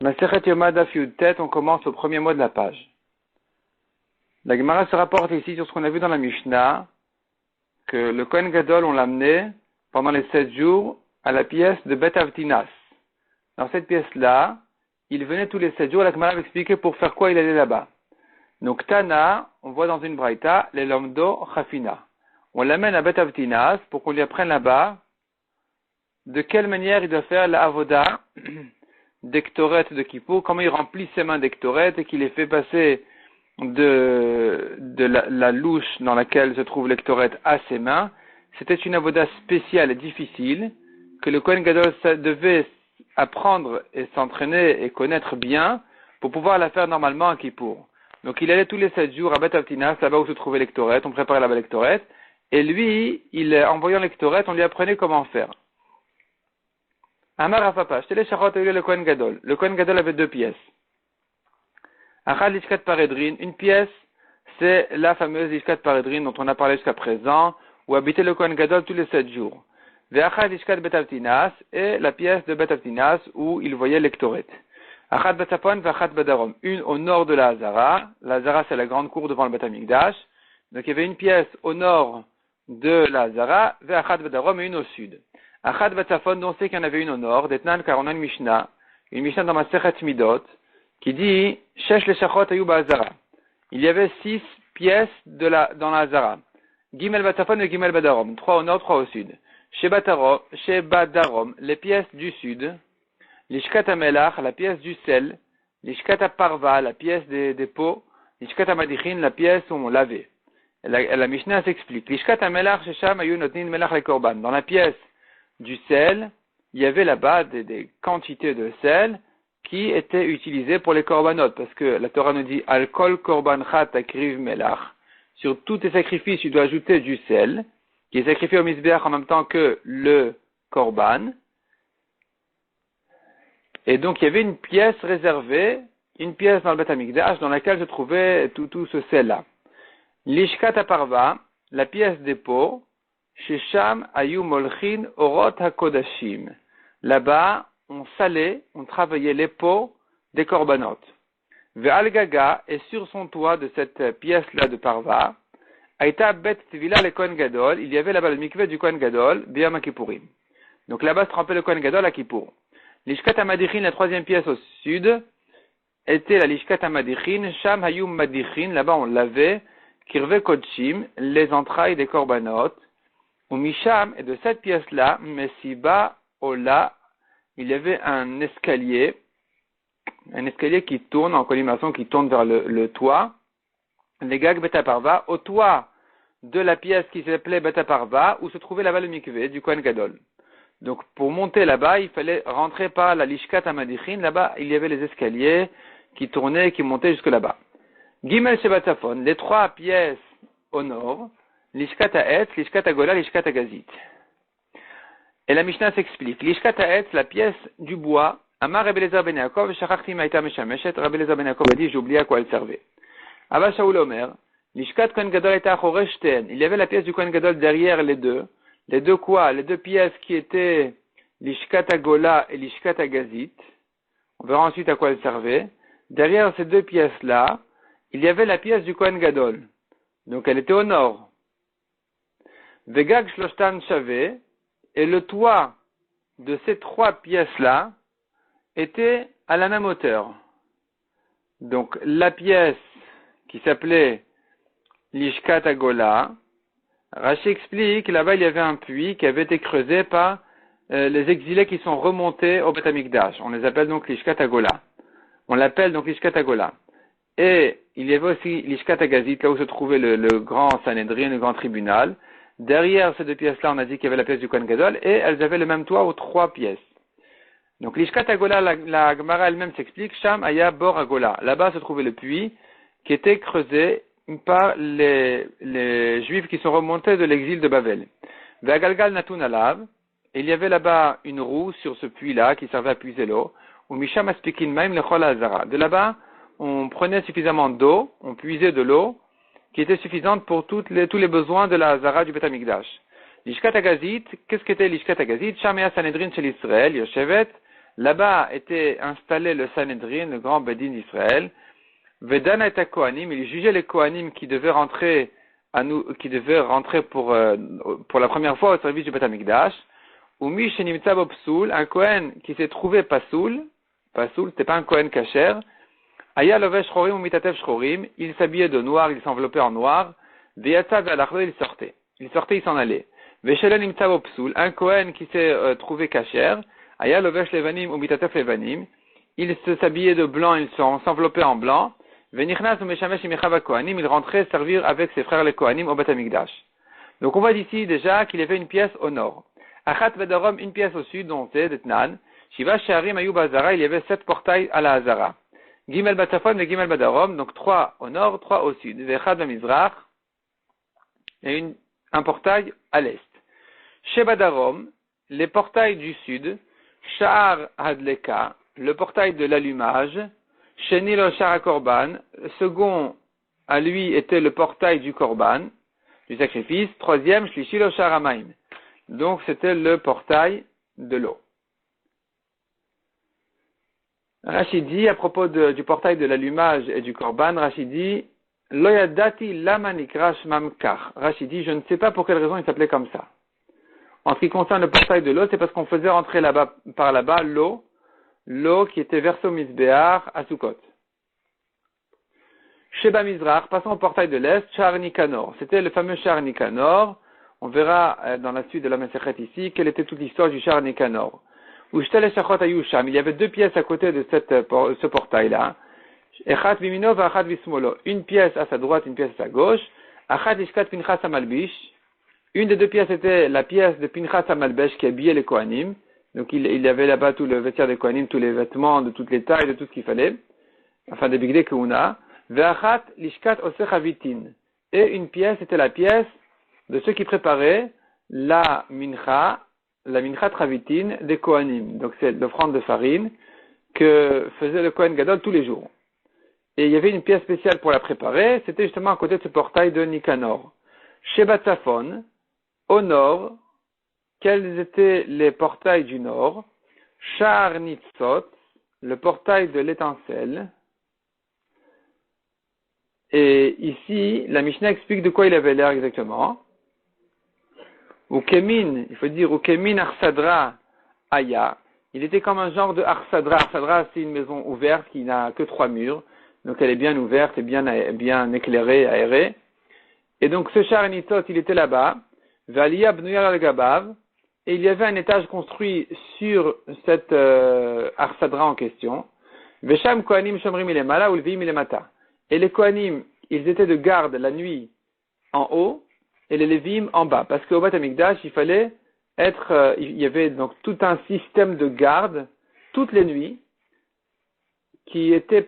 Masechet Yoma Daf Yud Tet, on commence au premier mot de la page. La Gemara se rapporte ici sur ce qu'on a vu dans la Mishnah, que le Kohen Gadol, on l'a amené pendant les 7 jours à la pièce de Bet Avtinas. Dans cette pièce-là, il venait tous les 7 jours, la Gemara m'expliquait pour faire quoi il allait là-bas. Donc Tana, on voit dans une braïta, les Lomdo Chafina. On l'amène à Bet Avtinas pour qu'on lui apprenne là-bas de quelle manière il doit faire la avoda d'Ektoret de Kippour, comment il remplit ses mains d'Ektoret et qu'il les fait passer de la louche dans laquelle se trouve l'Ektoret à ses mains. C'était une avoda spéciale et difficile que le Kohen Gadol devait apprendre et s'entraîner et connaître bien pour pouvoir la faire normalement à Kippour. Donc il allait tous les 7 jours à Bet Avtinas, là-bas où se trouvait l'Ektoret, on préparait là-bas l'Ektoret, et lui, en voyant l'Ektoret, on lui apprenait comment faire. Amar Afapa, j'étais les charot le Kohen Gadol. Le Kohen Gadol avait 2 pièces. Achad Lishkat Paredrin, une pièce, c'est la fameuse Lishkat Paredrin dont on a parlé jusqu'à présent, où habitait le Kohen Gadol tous les 7 jours. Ve'achad Lishkat Bet Avtinas, et la pièce de Bet Avtinas où il voyait l'Ektoret. Achad Batzapon, ve'achad Badarom, une au nord de la Hazara. La Hazara, c'est la grande cour devant le Bet Amikdash. Donc il y avait une pièce au nord de la Hazara, ve'achad Badarom et une au sud. Achad Batzafon, dont c'est qu'il y en avait une au nord, d'Etnan, car on a une Mishnah dans Masechet Midot, qui dit, Shesh le Shachot Ayou Ba'Hazara. Il y avait 6 pièces dans la Hazara. Gimel Batzafon et Gimel Badarom, 3 au nord, 3 au sud. Chez Badarom, les pièces du sud, Lishkat HaMelach, la pièce du sel, Lishkat HaParva, la pièce des pots, Lishkat HaMadichin, la pièce où on lavait. La Mishnah s'explique. Lishkat HaMelach, Shesham Ayou Notnin Melach le Korban. Dans la pièce du sel, il y avait là-bas des quantités de sel qui étaient utilisées pour les korbanot, parce que la Torah nous dit Al-Kol Korban Chat Akriv Melach. Sur tous tes sacrifices, tu dois ajouter du sel, qui est sacrifié au Mizbeach en même temps que le korban. Et donc il y avait une pièce réservée, une pièce dans le Beth Amikdash, dans laquelle se trouvait tout ce sel-là. Lishkat HaParva, la pièce des pots, Shesham Ayu Molchin Orot HaKodashim. Là-bas, on salait, on travaillait les pots des korbanot. Ve'al Gaga, et sur son toit de cette pièce-là de Parva, Aïta Bet Tvila le Kohen Gadol, il y avait là-bas le mikveh du Kohen Gadol, Biyam Kippourim. Donc là-bas se trempait le Kohen Gadol à Kippour. Lishkat HaMadichin, la 3e pièce au sud, était la Lishkat HaMadichin, Sham Hayum Madichin, là-bas on lavait, Kirve Kodshim, les entrailles des korbanot. Au Misham, et de cette pièce-là, Messiba Ola, il y avait un escalier qui tourne, en collimation, qui tourne vers le toit, les Gag Betaparva, au toit de la pièce qui s'appelait Betaparva, où se trouvait là-bas le mikveh du Kohen Gadol. Donc, pour monter là-bas, il fallait rentrer par la Lishkat HaMadichin, là-bas, il y avait les escaliers qui tournaient, qui montaient jusque là-bas. Gimel Shebatzafon, les 3 pièces au nord, Lishkat HaEtz, Lishkat HaGola, Lishkat HaGazit. Et la Mishnah s'explique. Lishkat HaEtz, la pièce du bois, Amar Rabbi Eliezer ben Yaakov, Shachachti Ma'ita Meshameshet, Rabbi Eliezer ben Yaakov a dit, j'ai oublié à quoi elle servait. Abba Shaul Omer, Lishkat Kohen Gadol était Achoreshten. Il y avait la pièce du Kohen Gadol derrière les deux. Les deux quoi? Les 2 pièces qui étaient Lishkat HaGola et Lishkat HaGazit. On verra ensuite à quoi elles servaient. Derrière ces 2 pièces-là, il y avait la pièce du Kohen Gadol. Donc elle était au nord. Vegag Shloshtan Shavé, et le toit de ces 3 pièces-là était à la même hauteur. Donc la pièce qui s'appelait Lishkat HaGola, Rashi explique que là-bas il y avait un puits qui avait été creusé par les exilés qui sont remontés au Beth Amikdash. On les appelle donc Lishkat HaGola. On l'appelle donc Lishkat HaGola. Et il y avait aussi Lishkat HaGazit, là où se trouvait le grand Sanhedrin, le grand tribunal. Derrière ces 2 pièces-là, on a dit qu'il y avait la pièce du Kohen Gadol, et elles avaient le même toit aux 3 pièces. Donc, Lishkat HaGola, la Gemara elle-même s'explique, Sham Aya Bor HaGola. Là-bas se trouvait le puits qui était creusé par les Juifs qui sont remontés de l'exil de Babel. Ve'agalgal Natun Alav, et il y avait là-bas une roue sur ce puits-là qui servait à puiser l'eau. Ou Misham Aspikin Maim Lechol Hazara. De là-bas, on prenait suffisamment d'eau, on puisait de l'eau, qui était suffisante pour tous les besoins de la Hazara du Beth Amikdash. Lishkat HaGazit, qu'est-ce qu'était Lishkat HaGazit? Shamea Sanhedrin Shel Israël, Yoshevet, Là-bas était installé le Sanhedrin, le grand Bedin d'Israël. Vedana et Kohanim, il jugeait les Kohanim qui devaient rentrer pour la première fois au service du Beth Amikdash. Ou Mishenimtsa Bopsoul, un Kohen qui s'est trouvé Pasoul, c'était pas un Kohen kasher. Aya Lovesh Chorim ou Mitatev Chorim, il s'habillait de noir, il s'enveloppait en noir. Veyatza Ve'alachlo, il sortait, il s'en allait. Veshelon Nimtsa Bopsoul, un Kohen qui s'est trouvé kasher. Aya Lovesh Levanim ou Mitatev Levanim, il s'habillait de blanc, il s'enveloppait en blanc. Venichnas ou Meshamesh Imechava Kohanim, il rentrait servir avec ses frères les Kohanim au Beth Amikdash. Donc on voit d'ici déjà qu'il y avait une pièce au nord. Achat Vedarom, une pièce au sud, dont c'est Detnan. Shiva Sharim Ayub Hazara, il y avait 7 portails à la Hazara. Gimel Batafon et Gimel Badarom, donc 3 au nord, 3 au sud. Vechad Bamizrach, et un portail à l'est. Chez Badarom, les portails du sud, Sha'ar Hadleka, le portail de l'allumage, Sheni lo Sha'ar Korban, le second à lui était le portail du Korban, du sacrifice, troisième, Shlishi lo Sha'ar Hamaim. Donc c'était le portail de l'eau. Rachid dit, à propos du portail de l'allumage et du Korban, Rachid dit, Loyadati lama nikra shmam kach. Rachid dit, je ne sais pas pour quelle raison il s'appelait comme ça. En ce qui concerne le portail de l'eau, c'est parce qu'on faisait rentrer par là-bas l'eau qui était versée au Mizbeach à Sukkot. Sheba Mizrach, passons au portail de l'Est, Shar Nikanor. C'était le fameux Shar Nikanor. On verra dans la suite de la Masechet ici quelle était toute l'histoire du Shar Nikanor. Ushtel Shachot Ayusham, il y avait 2 pièces à côté de ce portail-là. Echat Vimino va Achat Vismolo. Une pièce à sa droite, une pièce à sa gauche. Achat Ishkat Pinchas Amalbish. Une des 2 pièces était la pièce de Pinchas Amalbesh qui habillait les Kohanim. Donc il y avait là-bas tout le vestiaire des Kohanim, tous les vêtements de toutes les tailles, de tout ce qu'il fallait. Enfin, des bigdei Keuna. Ve'achat Lishkat Osech Avitin. Et une pièce était la pièce de ceux qui préparaient la mincha travitin des Kohanim. Donc c'est l'offrande de farine que faisait le Kohen Gadol tous les jours. Et il y avait une pièce spéciale pour la préparer, c'était justement à côté de ce portail de Nikanor. Chez Batsafon, au nord, quels étaient les portails du nord? Shar Nitzot, le portail de l'étincelle. Et ici, la Mishnah explique de quoi il avait l'air exactement. Ukemin, il faut dire Ukemin Arsadra Aya. Il était comme un genre de Arsadra. Arsadra, c'est une maison ouverte qui n'a que 3 murs. Donc elle est bien ouverte et bien éclairée, aérée. Et donc ce Shar Nitzot, il était là-bas. Valia Bnuyar al-Gabav. Et il y avait un étage construit sur cette Arsadra en question. Vesham Kohanim Shomrim Ilemala ou Lvim Ilemata. Et les Kohanim, ils étaient de garde la nuit en haut et les Lévim en bas. Parce qu'au Beth Amikdash, il fallait il y avait donc tout un système de garde toutes les nuits qui était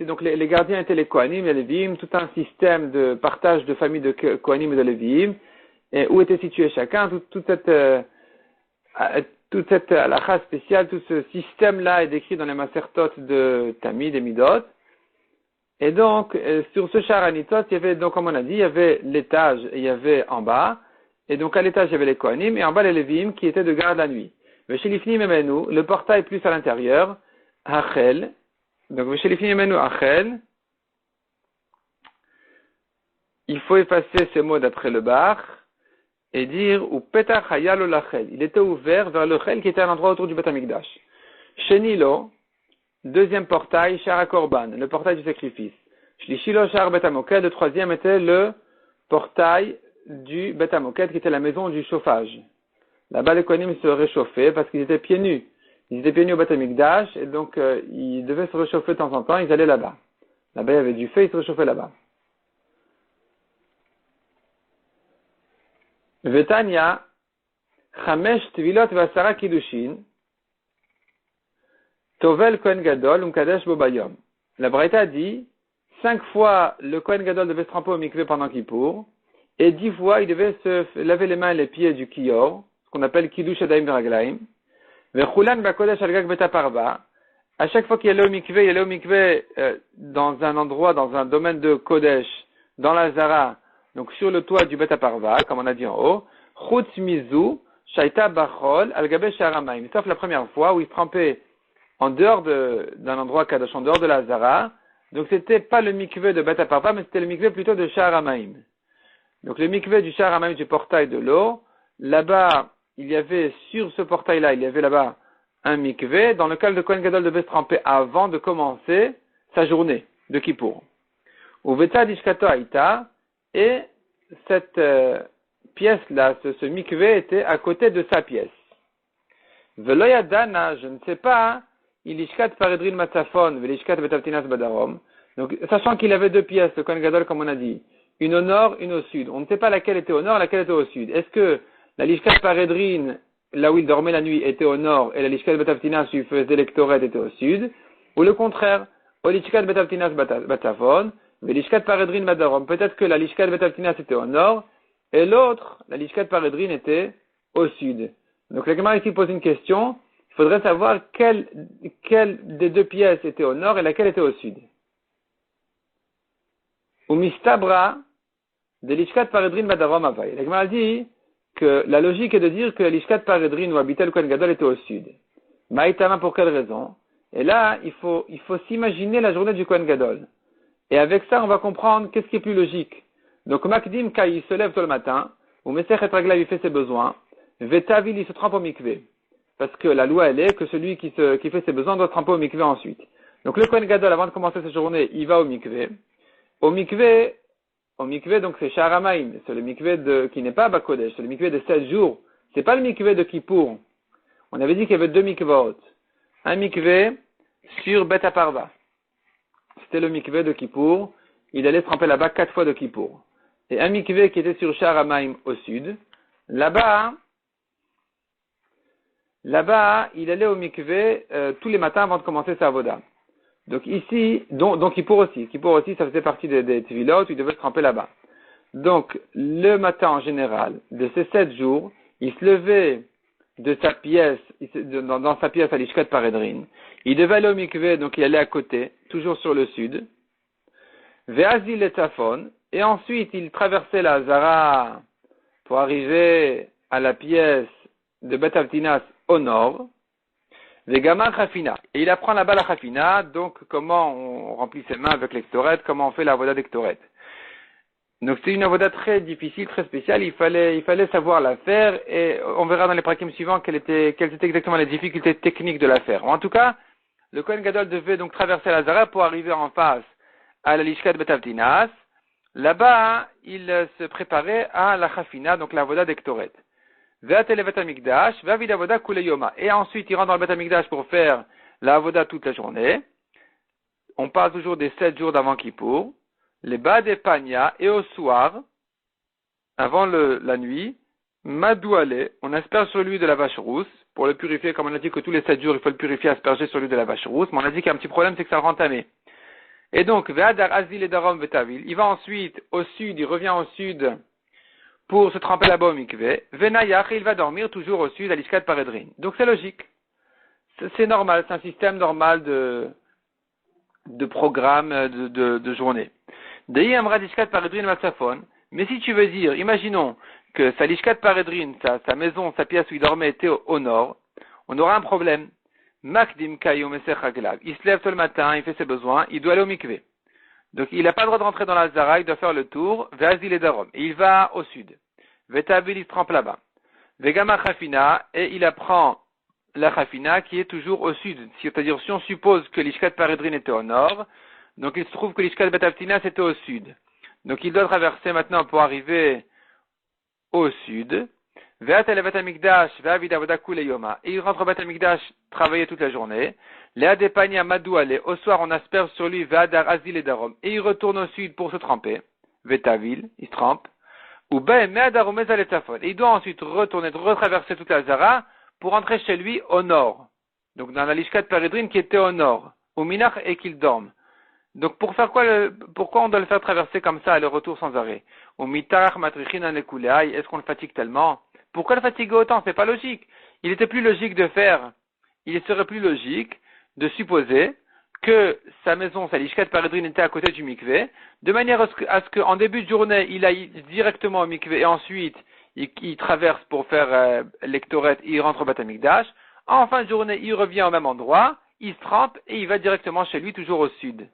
donc les gardiens étaient les Kohanim, les Lévim, tout un système de partage de famille de Kohanim et de Lévim, et où était situé chacun, toute cette halakha spéciale, tout ce système-là est décrit dans les Masertot de Tamid et Midot. Et donc, sur ce Shar Nitzot, il y avait, donc, comme on a dit, il y avait l'étage et il y avait en bas. Et donc, à l'étage, il y avait les Kohanim et en bas, les Lévim qui étaient de garde la nuit. Veshelifni Memenu, le portail plus à l'intérieur, Hachel. Donc, Veshelifni Memenu Hachel. Il faut effacer ces mots d'après le bar et dire, ou Petach Hayalo Lachel. Il était ouvert vers le Chel qui était à l'endroit autour du Beth Amikdash. Shenilo. Deuxième portail, Shara Korban, le portail du sacrifice. Shlishilo Shar Bet Hamoked, le troisième était le portail du Bet Hamoked, qui était la maison du chauffage. Là-bas, les Kohanim se réchauffaient parce qu'ils étaient pieds nus. Ils étaient pieds nus au Bet Hamikdash, et donc ils devaient se réchauffer de temps en temps, ils allaient là-bas. Là-bas, il y avait du feu, ils se réchauffaient là-bas. Vetania, Chamesh Tvilot Vasara Kiddushin, Tovel Kohen Gadol Kadesh Bobayom. La Braïta dit 5 fois le Kohen Gadol devait se tremper au mikvé pendant Kippour et 10 fois il devait se laver les mains et les pieds du Kiyor, ce qu'on appelle Kiddush Adaim Beraglaim. Vechulan Bakodesh Algag Betaparva. À chaque fois qu'il allait au mikvé, dans un endroit, dans un domaine de Kodesh, dans la Zara, donc sur le toit du Betaparva, comme on a dit en haut. Chutz Mizu Shaita Bachol, Al-Gabe Sha'aramaim. Sauf la première fois où il trempait en dehors d'un endroit Kadosh, en dehors de la Hazara. Donc c'était pas le mikveh de Bet Aparva, mais c'était le mikveh plutôt de Sha'aramaim. Donc le mikveh du Sha'aramaim du portail de l'eau, là-bas, il y avait, sur ce portail-là, il y avait là-bas un mikveh, dans lequel le Kohen Gadol devait se tremper avant de commencer sa journée de Kippour. Ou Veta Dishkato Aïta, et cette pièce-là, ce mikveh était à côté de sa pièce. Veloyadana, je ne sais pas, il ishkat paredrin matzafon, velishkat betavtinas badarom. Donc, sachant qu'il avait deux pièces, le Kohen Gadol, comme on a dit, une au nord, une au sud. On ne sait pas laquelle était au nord, laquelle était au sud. Est-ce que la lishkat paredrin, là où il dormait la nuit, était au nord, et la lishkat betavtinas, où il faisait lectoret, était au sud? Ou le contraire, o lishkat betavtinas batafon, velishkat paredrin badarom. Peut-être que la lishkat betavtinas était au nord, et l'autre, la lishkat paredrin, était au sud. Donc, la Gemara ici pose une question. Il faudrait savoir quelle des deux pièces était au nord et laquelle était au sud. Ou mistabra de l'ishkat paredrin badarom avay. La Gemara dit que la logique est de dire que l'ishkat paredrin où habitait le Kohen Gadol était au sud. Maïtama, pour quelle raison? Et là, il faut s'imaginer la journée du Kohen Gadol. Et avec ça, on va comprendre qu'est-ce qui est plus logique. Donc, Makdim, quand il se lève tôt le matin, ou Mesech et Raglav, il fait ses besoins, Vetavil, il se trempe au mikveh. Parce que la loi, elle est que celui qui fait ses besoins doit se tremper au mikveh ensuite. Donc, le Kohen Gadol, avant de commencer sa journée, il va au mikveh. Au mikveh, donc c'est Sha'aramaim. C'est le mikveh qui n'est pas Bakodesh. C'est le mikveh de 7 jours. C'est pas le mikveh de Kippour. On avait dit qu'il y avait deux mikvahot. Un mikveh sur Bet Aparva. C'était le mikveh de Kippour. Il allait se tremper là-bas 4 fois de Kippour. Et un mikveh qui était sur Sha'aramaim au sud. Là-bas, il allait au mikveh tous les matins avant de commencer sa avoda. Donc ici, donc Kippour aussi, ça faisait partie des Tvilot, il devait se tremper là-bas. Donc, le matin en général, de ces 7 jours, il se levait de sa pièce, dans sa pièce à l'Ishkat Paredrin. Il devait aller au mikveh, donc il allait à côté, toujours sur le sud. Ve'azil et Tzafon, et ensuite il traversait la Zara pour arriver à la pièce de Bet Avtinas au nord. Vegama Chafina. Et il apprend là-bas la Chafina, donc comment on remplit ses mains avec l'Ektoret, comment on fait la avoda d'Ektoret. Donc c'est une avoda très difficile, très spéciale, il fallait savoir la faire, et on verra dans les prakim suivants quelles étaient exactement les difficultés techniques de la faire. En tout cas, le Kohen Gadol devait donc traverser la Zara pour arriver en face à la Lishkat Bet Avtinas. Là-bas, il se préparait à la Chafina, donc la avoda d'Ektoret. Et ensuite, il rentre dans le Bet HaMikdash pour faire la avoda toute la journée. On parle toujours des 7 jours d'avant Kippour. Les bas des pania, et au soir, avant la nuit, madouale, on asperge sur lui de la vache rousse, pour le purifier, comme on a dit que tous les 7 jours, il faut le purifier, asperger sur lui de la vache rousse, mais on a dit qu'il y a un petit problème, c'est que ça le rend tamé. Et donc, Ve'adar Azil et Darom Vetavil, il va ensuite au sud, il revient au sud, pour se tremper là-bas au mikveh, Venayach, il va dormir toujours au sud à l'Ishkat Paredrin. Donc c'est logique. C'est normal, c'est un système normal de programme de journée. Dei Amra l'Ishkat Paredrin Matsafon. Mais si tu veux dire, imaginons que sa l'Ishkat Paredrin, sa maison, sa pièce où il dormait était au nord, on aura un problème. Makdim Kayo Mesech Haglav. Il se lève tout le matin, il fait ses besoins, il doit aller au mikveh. Donc il n'a pas le droit de rentrer dans la Zara, il doit faire le tour, Ve'azil et Darom. Et il va au sud. Ve'tabil, il se trempe là-bas. Ve'gama Chafina, et il apprend la Chafina qui est toujours au sud. C'est-à-dire, si on suppose que l'Ishkat Paredrin était au nord, donc il se trouve que l'Ishkat Bet Avtinas était au sud. Donc il doit traverser maintenant pour arriver au sud. Ve'atel Bet HaMikdash, ve'avid avoda kule yoma. Et il rentre au Bet HaMikdash travailler toute la journée. Léa Depania Madouale, au soir on asperge sur lui Ve'adar Azil et Darom. Et il retourne au sud pour se tremper. Ve'tavil, il se trempe. Ou Ben Me'adar Mezal et Tzafon. Et il doit ensuite retraverser toute la Zara pour rentrer chez lui au nord. Donc dans la Lishkat Paredrin qui était au nord. Au Minach et qu'il dorme. Donc pour faire quoi pourquoi on doit le faire traverser comme ça, le retour sans arrêt? Au Mitarach Matrichin Anekuleai, est-ce qu'on le fatigue tellement? Pourquoi le fatiguer autant? C'est pas logique. Il serait plus logique de supposer que sa maison, sa Lishkat Paredrin était à côté du mikveh, de manière à ce qu'en début de journée, il aille directement au mikveh et ensuite il traverse pour faire l'Ektoret et il rentre au Beth Amikdash. En fin de journée, il revient au même endroit, il se trempe et il va directement chez lui, toujours au sud.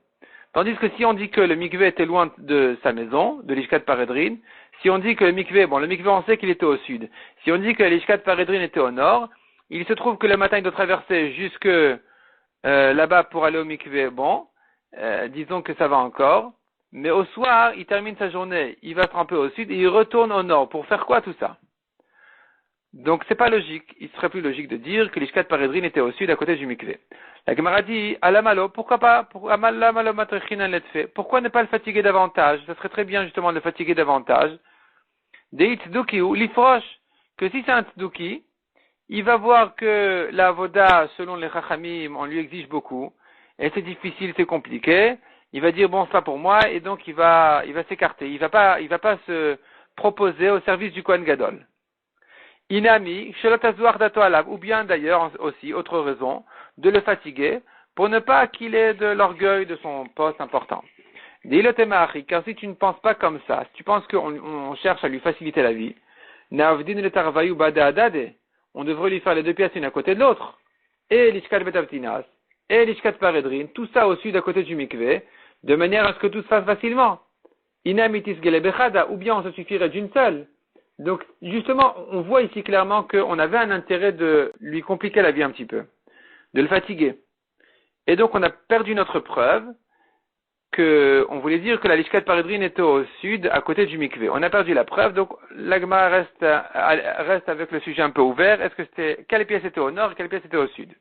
Tandis que si on dit que le mikvé était loin de sa maison, de l'Ishkat Paredrin, si on dit que le mikvé on sait qu'il était au sud. Si on dit que l'Ishkat Paredrin était au nord, il se trouve que le matin il doit traverser jusque là-bas pour aller au mikvé, disons que ça va encore. Mais au soir, il termine sa journée, il va se tremper au sud et il retourne au nord. Pour faire quoi tout ça? Donc c'est pas logique. Il serait plus logique de dire que l'Ishkat Paredrin était au sud à côté du mikvé. La Gemara dit, Alamalo, pourquoi pas? Pourquoi ne pas le fatiguer davantage? Ça serait très bien justement de le fatiguer davantage. Deit Tzduki ou l'ifroche, que si c'est un Tzduki, il va voir que la avoda, selon les Chachamim, on lui exige beaucoup, et c'est difficile, c'est compliqué. Il va dire, bon, c'est pas pour moi, et donc il va s'écarter. Il va pas se proposer au service du Kohen Gadol. Inami, ou bien d'ailleurs aussi, autre raison, de le fatiguer, pour ne pas qu'il ait de l'orgueil de son poste important. Car si tu ne penses pas comme ça, si tu penses qu'on cherche à lui faciliter la vie, on devrait lui faire les deux pièces une à côté de l'autre. Et l'ishkat betavtinas, et l'ishkat paredrin, tout ça au sud à côté du mikvé, de manière à ce que tout se fasse facilement. Inamitis gelebechada, ou bien on se suffirait d'une seule. Donc, justement, on voit ici clairement qu'on avait un intérêt de lui compliquer la vie un petit peu, de le fatiguer. Et donc, on a perdu notre preuve on voulait dire que la Lishkat Paredrin était au sud, à côté du mikvé. On a perdu la preuve, donc l'Agma reste avec le sujet un peu ouvert. Quelle pièce était au nord et quelle pièce était au sud?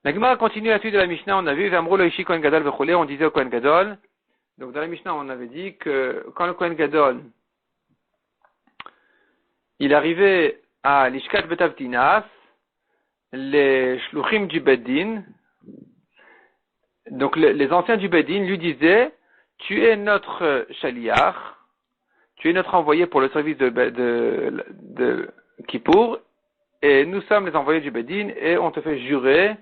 L'Agma continue la suite de la Mishnah, on a vu, Vamro lo ishi Kohen Gadol vechule, on disait au Kohen Gadol. Donc, dans la Mishnah, on avait dit que quand le Kohen Gadol il arrivait à l'Ishkat Betavtinas, les shluchim du Beddin, donc les anciens du Beddin lui disaient, tu es notre shaliach, tu es notre envoyé pour le service de Kippour, et nous sommes les envoyés du Beddin, et on te fait jurer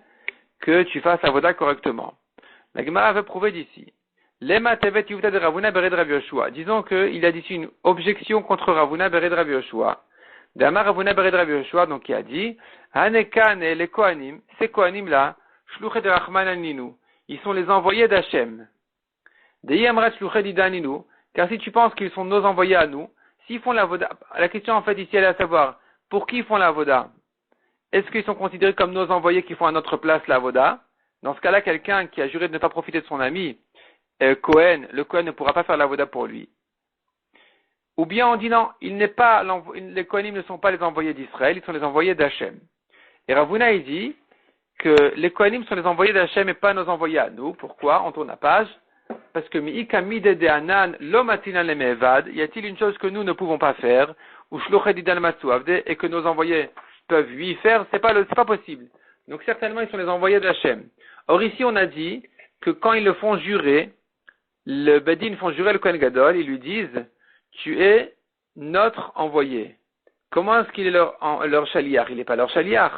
que tu fasses avoda correctement. La Gemara avait prouvé d'ici. Lema tevet yuvta de Ravuna bered Rav Yoshua. Disons qu'il a dit une objection contre Ravuna bered Rav Yoshua. D'Amar Ravuna bered Rav Yoshua, donc il a dit, Hanekan et les Kohanim, ces Kohanim là, shluchet de Rachman al-Ninu, ils sont les envoyés d'Hachem. Deyamrat shluchet d'Idaninu, car si tu penses qu'ils sont nos envoyés à nous, s'ils font la voda, la question en fait ici elle est à savoir, pour qui ils font la voda? Est-ce qu'ils sont considérés comme nos envoyés qui font à notre place la voda? Dans ce cas-là, quelqu'un qui a juré de ne pas profiter de son ami, le Kohen ne pourra pas faire la voda pour lui. Ou bien on dit non, les Kohanim ne sont pas les envoyés d'Israël, ils sont les envoyés d'Hachem. Et Ravuna il dit que les Kohanim sont les envoyés d'Hachem et pas nos envoyés à nous. Pourquoi? On tourne la page. Parce que mi'ikamide de anan lomatina lemevad, y a-t-il une chose que nous ne pouvons pas faire, ou shlochedidan matsuavde, et que nos envoyés peuvent lui faire, c'est pas possible. Donc certainement ils sont les envoyés d'Hachem. Or ici on a dit que quand ils le font jurer, le Bedin font jurer le Kohen Gadol, ils lui disent, tu es notre envoyé. Comment est-ce qu'il est leur shaliach? Il n'est pas leur shaliach.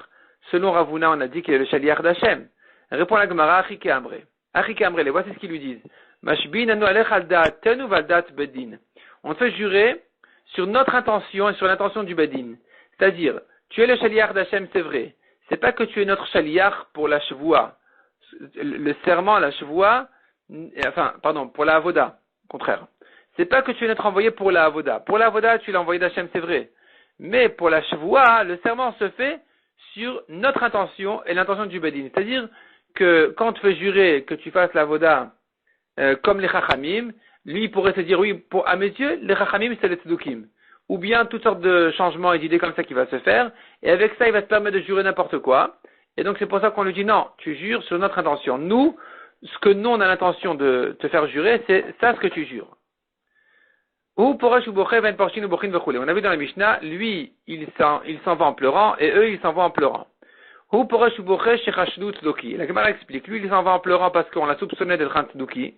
Selon Ravuna, on a dit qu'il est le shaliach d'Hachem. Répond la Gemara, Achike Amre. Achike Amre, voici ce qu'ils lui disent. Mashbin anu alech al da'atenu val da'at Bedin. On te fait jurer sur notre intention et sur l'intention du Bedin. C'est-à-dire, tu es le shaliach d'Hachem, c'est vrai. C'est pas que tu es notre shaliach pour la shvoua. Le serment, la shvoua, pour la avoda. Au contraire. C'est pas que tu es notre envoyé pour la avoda. Pour la avoda, tu es l'envoyé d'Hachem, c'est vrai. Mais pour la shvoua, le serment se fait sur notre intention et l'intention du Bedin. C'est-à-dire que quand tu fais jurer que tu fasses la avoda comme les Chachamim, lui il pourrait se dire oui, à mes yeux, les Chachamim c'est les Tzdukim. Ou bien toutes sortes de changements et d'idées comme ça qui va se faire, et avec ça il va se permettre de jurer n'importe quoi. Et donc c'est pour ça qu'on lui dit non, tu jures sur notre intention. Nous, ce que nous on a l'intention de te faire jurer, c'est ça ce que tu jures. Ou Poresh ou Boché, Ben Porchin ou Bochin Vechule. On a vu dans la Mishnah, lui, il s'en va en pleurant, et eux, ils s'en vont en pleurant. Ou Poresh ou Boché, Shechashdu Tzduki. La Gemara explique, lui, il s'en va en pleurant parce qu'on l'a soupçonné d'être un Tzduki.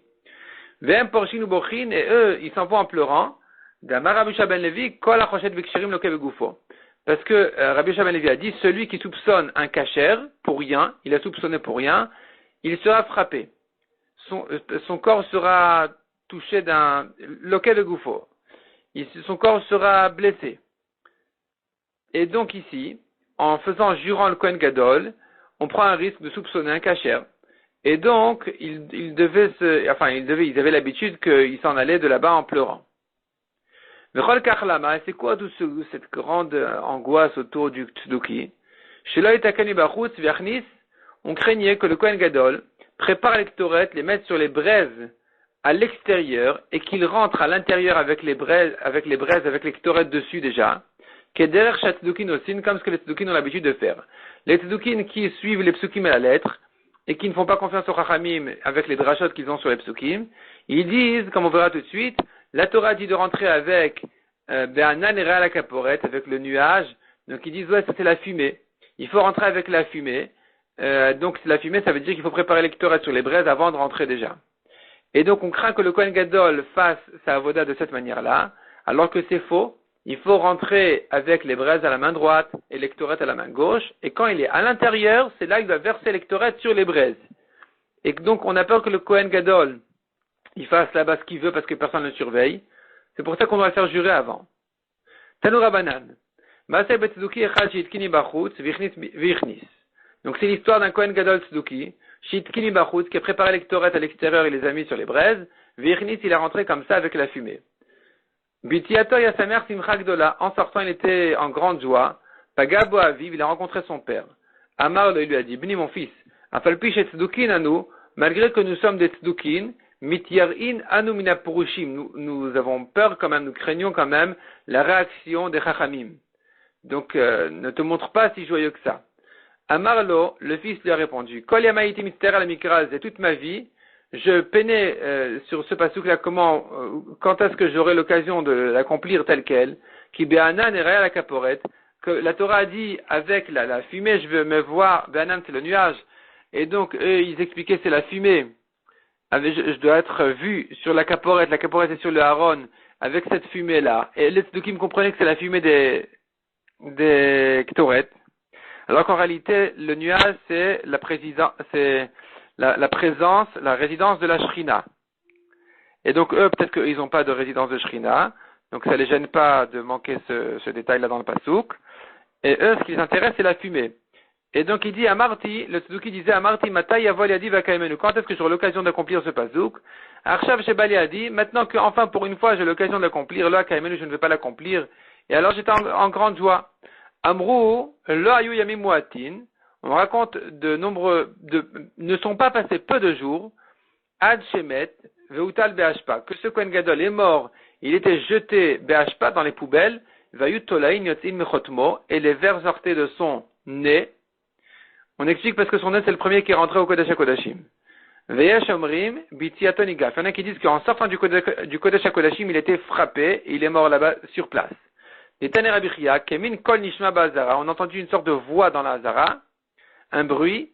Ben Porchin ou Bochin, et eux, ils s'en vont en pleurant. D'Amar Rabbi Shua ben Levi, Kol HaChoshet V'Ksherim Loke Begufo. Parce que Rabbi Shua ben Levi a dit, celui qui soupçonne un kasher pour rien, il a soupçonné pour rien, il sera frappé. Son corps sera touché d'un loquet de gouffo. son corps sera blessé. Et donc ici, en jurant le Kohen Gadol, on prend un risque de soupçonner un kasher. Et donc, ils avaient l'habitude qu'il s'en allait de là-bas en pleurant. Mais c'est quoi cette grande angoisse autour du Tzduki? On craignait que le Kohen Gadol prépare les ktoret, les mette sur les braises à l'extérieur et qu'il rentre à l'intérieur avec les braises, avec les ktoret dessus déjà. Comme ce que les Tzdukin ont l'habitude de faire. Les Tzdukin qui suivent les psukim à la lettre et qui ne font pas confiance aux Chachamim avec les drachot qu'ils ont sur les psukim, ils disent, comme on verra tout de suite, la Torah dit de rentrer avec Be'anan et la Kaporet, avec le nuage. Donc ils disent, ouais, ça c'est la fumée. Il faut rentrer avec la fumée. Donc la fumée, ça veut dire qu'il faut préparer les ktoret sur les braises avant de rentrer déjà. Et donc on craint que le Kohen Gadol fasse sa avoda de cette manière-là, alors que c'est faux. Il faut rentrer avec les braises à la main droite et les ktoret à la main gauche. Et quand il est à l'intérieur, c'est là qu'il va verser les ktoret sur les braises. Et donc on a peur que le Kohen Gadol, il fasse là-bas ce qu'il veut parce que personne ne le surveille. C'est pour ça qu'on doit le faire jurer avant. Tanoura Banan. Donc c'est l'histoire d'un Kohen Gadol Tzduki, Shitkini Bachutz, qui a préparé les ktoret à l'extérieur et les a mis sur les braises. Vichnis, il est rentré comme ça avec la fumée. Bitiato Yasamer Simcha Gdola, en sortant, il était en grande joie. Pagabo Aviv, il a rencontré son père. Amar il lui a dit, Bni mon fils, Afalpi chez Tzdukin anu, malgré que nous sommes des Tzdukin, Mityarin anu mina purushim, nous avons peur quand même, nous craignons quand même la réaction des Chachamim. Donc, ne te montre pas si joyeux que ça. Amarlo, le fils lui a répondu, Kol yamaïti mister al mikraz, et toute ma vie, je peinais sur ce passouk-là quand est-ce que j'aurai l'occasion de l'accomplir tel quel, qui be'anan et la kaporet, que la Torah a dit avec la fumée, je veux me voir, be'anan c'est le nuage, et donc eux ils expliquaient c'est la fumée, je dois être vu sur la kaporet est sur le haron, avec cette fumée-là, et les tzdukim comprenaient que c'est la fumée des ktoret, alors qu'en réalité le nuage c'est la présence, la résidence de la Shrina. Et donc eux, peut-être qu'ils n'ont pas de résidence de Shrina, donc ça ne les gêne pas de manquer ce détail-là dans le pasouk. Et eux, ce qui les intéresse, c'est la fumée. Et donc il dit à Marty, le Tzduki disait à Marty, Matai Yavol Yadi Vakaimenu, quand est-ce que j'aurai l'occasion d'accomplir ce pasouk? Arshav Shebali a dit, maintenant que enfin pour une fois j'ai l'occasion de l'accomplir, là Kaimenu je ne vais pas l'accomplir. Et alors j'étais en grande joie. Amrou, lo ayu yamim muatin. On raconte ne sont pas passés peu de jours, Ad Shemet, Veutal Be'ashpa, que ce Kohen Gadol est mort, il était jeté Be'ashpa dans les poubelles, Vayut Tolain Yotzin Mechotmo, et les vers sortaient de son nez. On explique parce que son nez c'est le premier qui est rentré au Kodesh HaKodashim. Veyesh Omrim, Bitziaton Igaf. Il y en a qui disent qu'en sortant du Kodesh HaKodashim, il était frappé, et il est mort là-bas sur place. Et Taner Abichia, Kemin Kol Nishma Ba'azara, on a entendu une sorte de voix dans la Hazara, un bruit,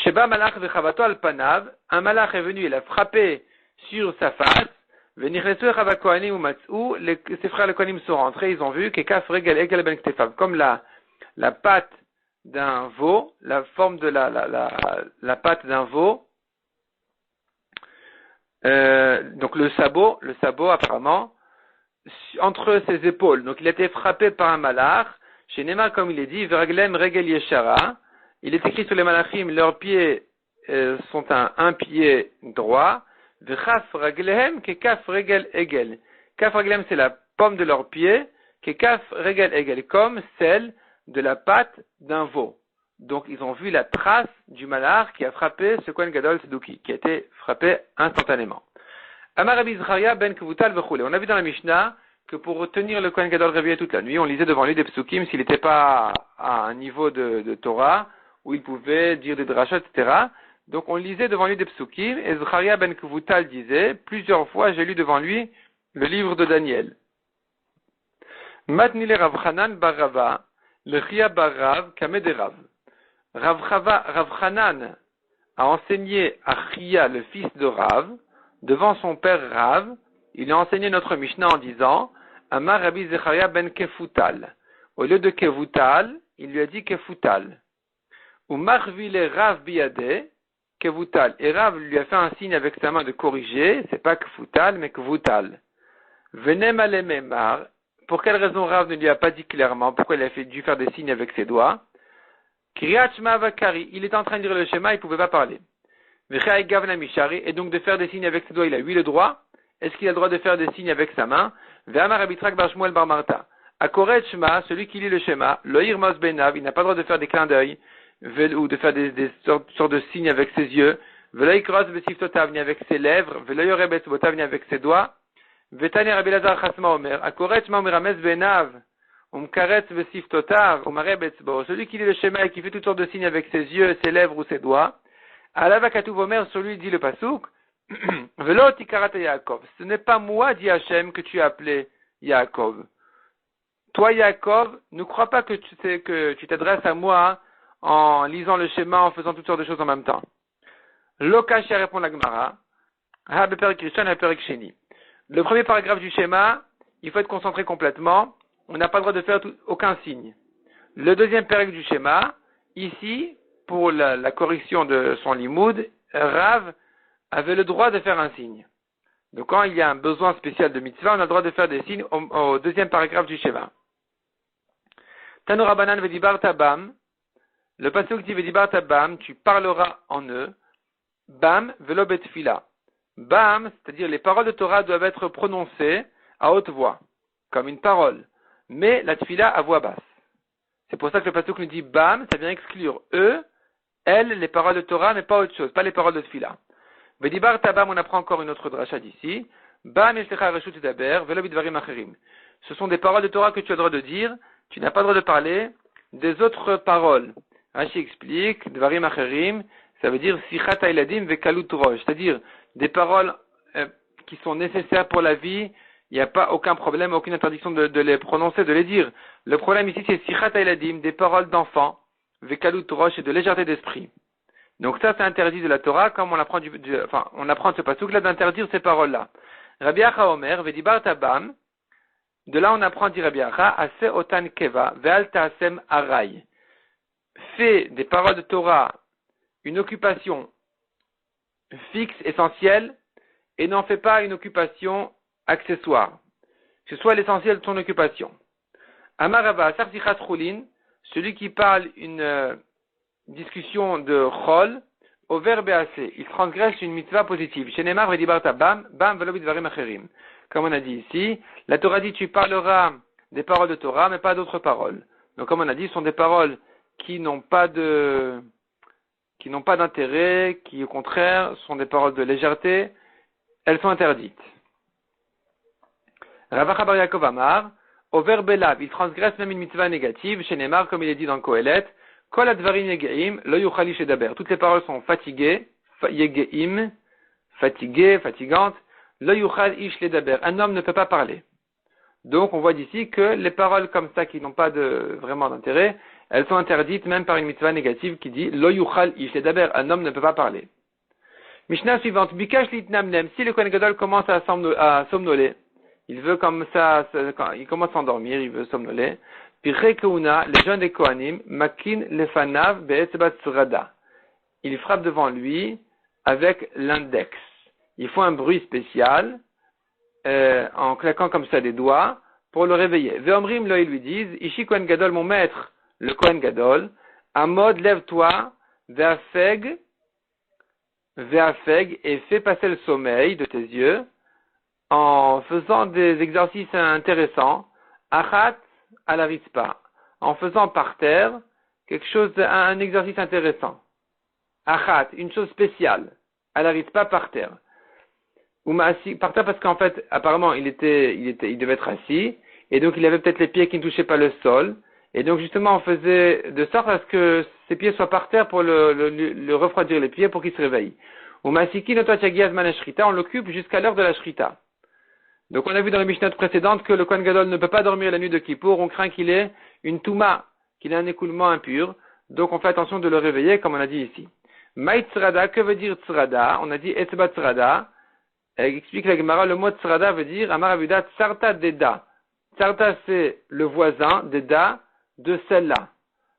Sheba Malach vechavato al panav, un malach est venu, il a frappé sur sa face, veniresu echava kohanim umatzou, ses frères les kohanim sont rentrés, ils ont vu, kekaf regel egel ben ktefav, comme la patte d'un veau, la forme de la patte d'un veau, donc le sabot apparemment, entre ses épaules, donc il a été frappé par un malach, chez Nema comme il est dit, veraglem regel yeshara, il est écrit sur les malachim, leurs pieds sont un pied droit. V'chaf raglehem kekaf regel egel. Kaf raglehem c'est la pomme de leurs pieds. Kekaf regel egel, comme celle de la patte d'un veau. Donc ils ont vu la trace du malach qui a frappé ce Kohen Gadol Tzduki, qui a été frappé instantanément. Amar Rabbi Zcharia ben Kvutal v'chule. On a vu dans la Mishnah que pour retenir le Kohen Gadol réveillé toute la nuit, on lisait devant lui des psukim s'il n'était pas à un niveau de Torah, où il pouvait dire des drachot, etc. Donc on lisait devant lui des psukim, et Zcharia ben Kvutal disait, plusieurs fois j'ai lu devant lui le livre de Daniel. Matnile Rav Chanan bar Rava, le Chia bar Rav, Kamed Rav. Rav Chanan a enseigné à Chia, le fils de Rav, devant son père Rav, il a enseigné notre Mishnah en disant, Amar Rabbi Zecharia ben Kefutal. Au lieu de Kevutal, il lui a dit Kefutal. Ou Marvile Rav Biade, Kevutal. Et Rav lui a fait un signe avec sa main de corriger, c'est pas Kefutal, mais Kevutal. Venem alememar. Pour quelle raison Rav ne lui a pas dit clairement pourquoi il a dû faire des signes avec ses doigts? Kriyat Shema Vakari. Il était en train de dire le schéma, il ne pouvait pas parler. Vechai Gavna Mishari. Et donc de faire des signes avec ses doigts, il a eu le droit. Est-ce qu'il a le droit de faire des signes avec sa main? Ve'amar Abitrak Bar Shmuel Bar Marta. Akoret Shema, celui qui lit le schéma, Loïr Mos Benav, il n'a pas le droit de faire des clins d'œil, ou de faire des sortes de signes avec ses yeux. Veloï Kros Besiftotav, ni avec ses lèvres. Veloï Orebet Botav, ni avec ses doigts. Vetani Rabbi Lazar Chasma Omer. Akoret Shema Omerames Benav. Umkaret Besiftotav, Umarebet Bo. Celui qui lit le schéma et qui fait toutes sortes de signes avec ses yeux, ses lèvres ou ses doigts. Alava Katuv Omer, sur lui dit le pasouk. Velo Tikarat Yaakov. Ce n'est pas moi, dit Hachem, que tu as appelé Yaakov. Toi, Yaakov, ne crois pas que tu t'adresses à moi en lisant le schéma, en faisant toutes sortes de choses en même temps. Lokashia répond la Gemara. Le premier paragraphe du schéma, il faut être concentré complètement. On n'a pas le droit de faire aucun signe. Le deuxième paragraphe du schéma, ici, pour la correction de son limoud, Rav avait le droit de faire un signe. Donc quand il y a un besoin spécial de mitzvah, on a le droit de faire des signes au deuxième paragraphe du schéma. Tanu Rabbanan vedibar tabam. Le pasuk dit vedibar tabam, tu parleras en eux. Bam velo betfila. Bam, c'est-à-dire les paroles de Torah doivent être prononcées à haute voix, comme une parole. Mais la tfila à voix basse. C'est pour ça que le pasuk nous dit bam, ça vient exclure eux, elles, les paroles de Torah, mais pas autre chose, pas les paroles de tfila. Vedibar tabam, on apprend encore une autre dracha d'ici. Bam yeshlecha reshut edaber velo bidvarim acherim. Ce sont des paroles de Torah que tu as le droit de dire. Tu n'as pas le droit de parler des autres paroles. Rashi explique, Dvarim Acherim, ça veut dire Sichat Hailadim Vekalut Rosh, c'est-à-dire des paroles qui sont nécessaires pour la vie. Il n'y a pas aucun problème, aucune interdiction de les prononcer, de les dire. Le problème ici, c'est Sichat Hailadim, des paroles d'enfants, Vekalut Rosh, et de légèreté d'esprit. Donc ça, c'est interdit de la Torah, comme on apprend on apprend de ce pasuk là d'interdire ces paroles-là. Rabbi Acha Omer, Vedibar Tabam. De là, on apprend, dit Rabbi Acha, Ase otan keva, ve'al ta'asem aray. Fais des paroles de Torah une occupation fixe, essentielle, et n'en fais pas une occupation accessoire. Que ce soit l'essentiel de ton occupation. Amarava, sartichat chulin, celui qui parle une discussion de chol, au verbe assez. Il transgresse une mitzvah positive. Shenemar vedibarta bam, bam velo bidvarim acherim. Comme on a dit ici, la Torah dit tu parleras des paroles de Torah, mais pas d'autres paroles. Donc comme on a dit, ce sont des paroles qui n'ont pas d'intérêt, qui au contraire sont des paroles de légèreté, elles sont interdites. Ravacha bar Yaakov Amar, au verbe lav, il transgresse même une mitzvah négative, chez Neymar, comme il est dit dans Kohelet, kol advarim yegeim, lo yuchali shedaber. Toutes les paroles sont fatiguées, yegeim, fatiguées, fatigantes. Lo yuchal ish ledaber. Un homme ne peut pas parler. Donc, on voit d'ici que les paroles comme ça qui n'ont pas vraiment d'intérêt, elles sont interdites même par une mitzvah négative qui dit Lo yuchal ish ledaber. Un homme ne peut pas parler. Mishnah suivante. Bikash litnamnem. Si le Kohen Gadol commence à somnoler, il veut comme ça, quand il commence à s'endormir, il veut somnoler. Pirei keuna, les jeunes des Kohanim, makin lefanav be'etzbat tzrada. Il frappe devant lui avec l'index. Il faut un bruit spécial, en claquant comme ça des doigts, pour le réveiller. Ve'omrim lo, ils lui disent, Ishi Kohen Gadol, mon maître, le Kohen Gadol, Amod, lève-toi, ve'afeg, et fais passer le sommeil de tes yeux, en faisant des exercices intéressants, achat à la rizpa, en faisant par terre un exercice intéressant. Achat, une chose spéciale, à la rizpa par terre. Ou par terre parce qu'en fait, apparemment, il devait être assis, et donc il avait peut-être les pieds qui ne touchaient pas le sol, et donc justement on faisait de sorte à ce que ses pieds soient par terre pour le refroidir les pieds pour qu'il se réveille. Ou masiki noto chagiaz manashrita, on l'occupe jusqu'à l'heure de la shrita. Donc on a vu dans les Mishnah précédentes que le Kohen Gadol ne peut pas dormir la nuit de Kippour, on craint qu'il ait une touma, qu'il ait un écoulement impur, donc on fait attention de le réveiller comme on a dit ici. Maït tzrada, que veut dire tzrada? On a dit etzba tzrada. Elle explique la Gemara, le mot tzrada veut dire Amar Avuda tsarta deda. Tsarta c'est le voisin, deda, de celle-là.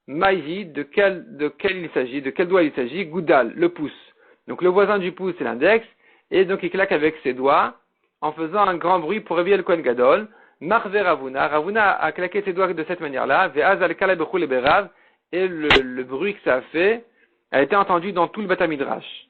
Maïhi, de quel il s'agit, de quel doigt il s'agit? Goudal, le pouce. Donc le voisin du pouce c'est l'index, et donc il claque avec ses doigts en faisant un grand bruit pour réveiller le Kohen Gadol. Marve Ravuna. Ravuna a claqué ses doigts de cette manière-là. Ve'az al-kala bechul berav. Et le bruit que ça a fait a été entendu dans tout le Beth Midrash.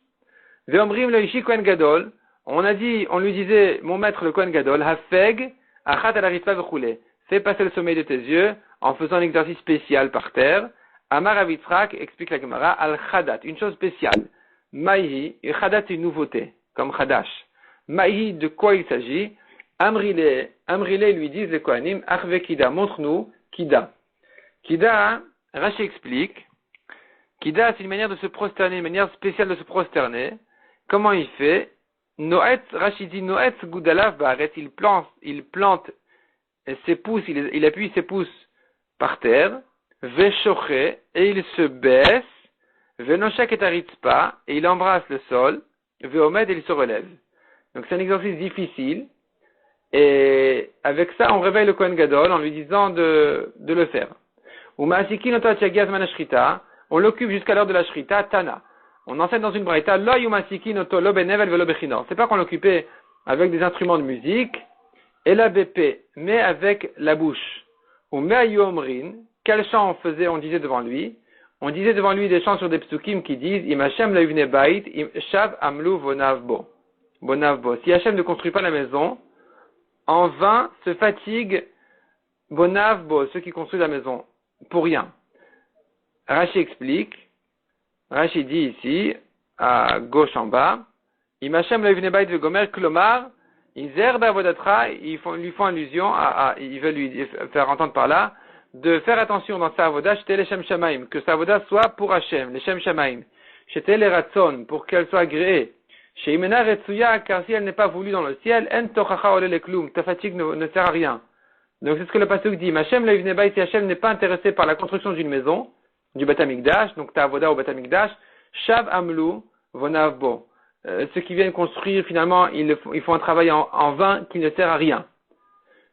Ve'omrim le ishi Kohen Gadol. On lui disait, mon maître le Kohen Gadol, hafeg, achat al aritva vechule. Fais passer le sommeil de tes yeux en faisant un exercice spécial par terre. Amar Avitzrak explique la Gemara, al-Khadat, une chose spéciale. Maïhi, et Khadat c'est une nouveauté, comme Khadash. Maïhi, de quoi il s'agit? Amrile lui disent les Kohanim, Achve Kida, montre-nous Kida. Kida, Rashi explique, Kida c'est une manière de se prosterner, une manière spéciale de se prosterner. Comment il fait? Noetz, Rashi dit Noetz Goudalav Baaret, il plante ses pouces, il appuie ses pouces par terre. Veshoche, et il se baisse, Venoshek et Aritzpa, et il embrasse le sol, Veomed, et il se relève. Donc c'est un exercice difficile, et avec ça on réveille le Kohen Gadol en lui disant de le faire. On l'occupe jusqu'à l'heure de la Shrita, Tana. On enseigne dans une braïta, c'est pas qu'on l'occupait avec des instruments de musique, et la BP, mais avec la bouche. Ou Me'ayomrin, quel chant on disait devant lui? On disait devant lui des chants sur des psukim qui disent Im Hashem la yivne bait, im shav amlu bonavbo. Si Hashem ne construit pas la maison, en vain se fatigue bonavbo, ceux qui construisent la maison, pour rien. Rashi explique, Rashi dit ici, à gauche en bas, Im Hashem la yivne bait vegomer klomar, izer ba'avodatra, ils lui font allusion ils veulent lui faire entendre par là, de faire attention dans sa avoda, chez les Shem Shamaim, que sa avoda soit pour Hashem, les Shem Shamaim, chez les Ratson, pour qu'elle soit agréée, chez Imena Retsuya, car si elle n'est pas voulue dans le ciel, en tochacha ole leklum, ta fatigue ne sert à rien. Donc c'est ce que le pasuk dit, Hashem le Yivne Bayit, si Hashem n'est pas intéressé par la construction d'une maison, du Beth Amikdash, donc ta avoda au Beth Amikdash, Shav Amlu Vonavbo. Ceux qui viennent construire, finalement, ils font un travail en vain qui ne sert à rien.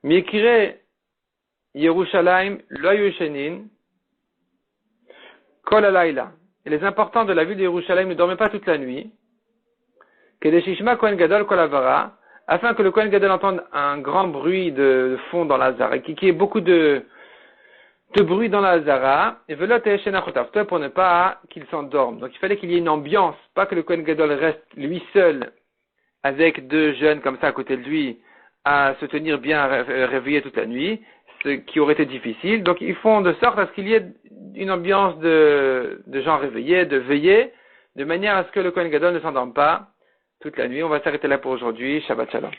Mikire Yerushalayim, lo yushenin, kol alayla. Et les importants de la ville de Yerushalayim ne dormaient pas toute la nuit. Que les shishma Kohen Gadol kol avara, afin que le Kohen Gadol entende un grand bruit de fond dans la Zara, qu'il y ait beaucoup de bruit dans la Zara, et velot et shenachotav, pour ne pas qu'il s'endorme. Donc il fallait qu'il y ait une ambiance, pas que le Kohen Gadol reste lui seul, avec deux jeunes comme ça à côté de lui, à se tenir bien réveillé toute la nuit, ce qui aurait été difficile. Donc ils font de sorte à ce qu'il y ait une ambiance de gens réveillés, de veillés, de manière à ce que le Kohen Gadol ne s'endorme pas toute la nuit. On va s'arrêter là pour aujourd'hui. Shabbat Shalom.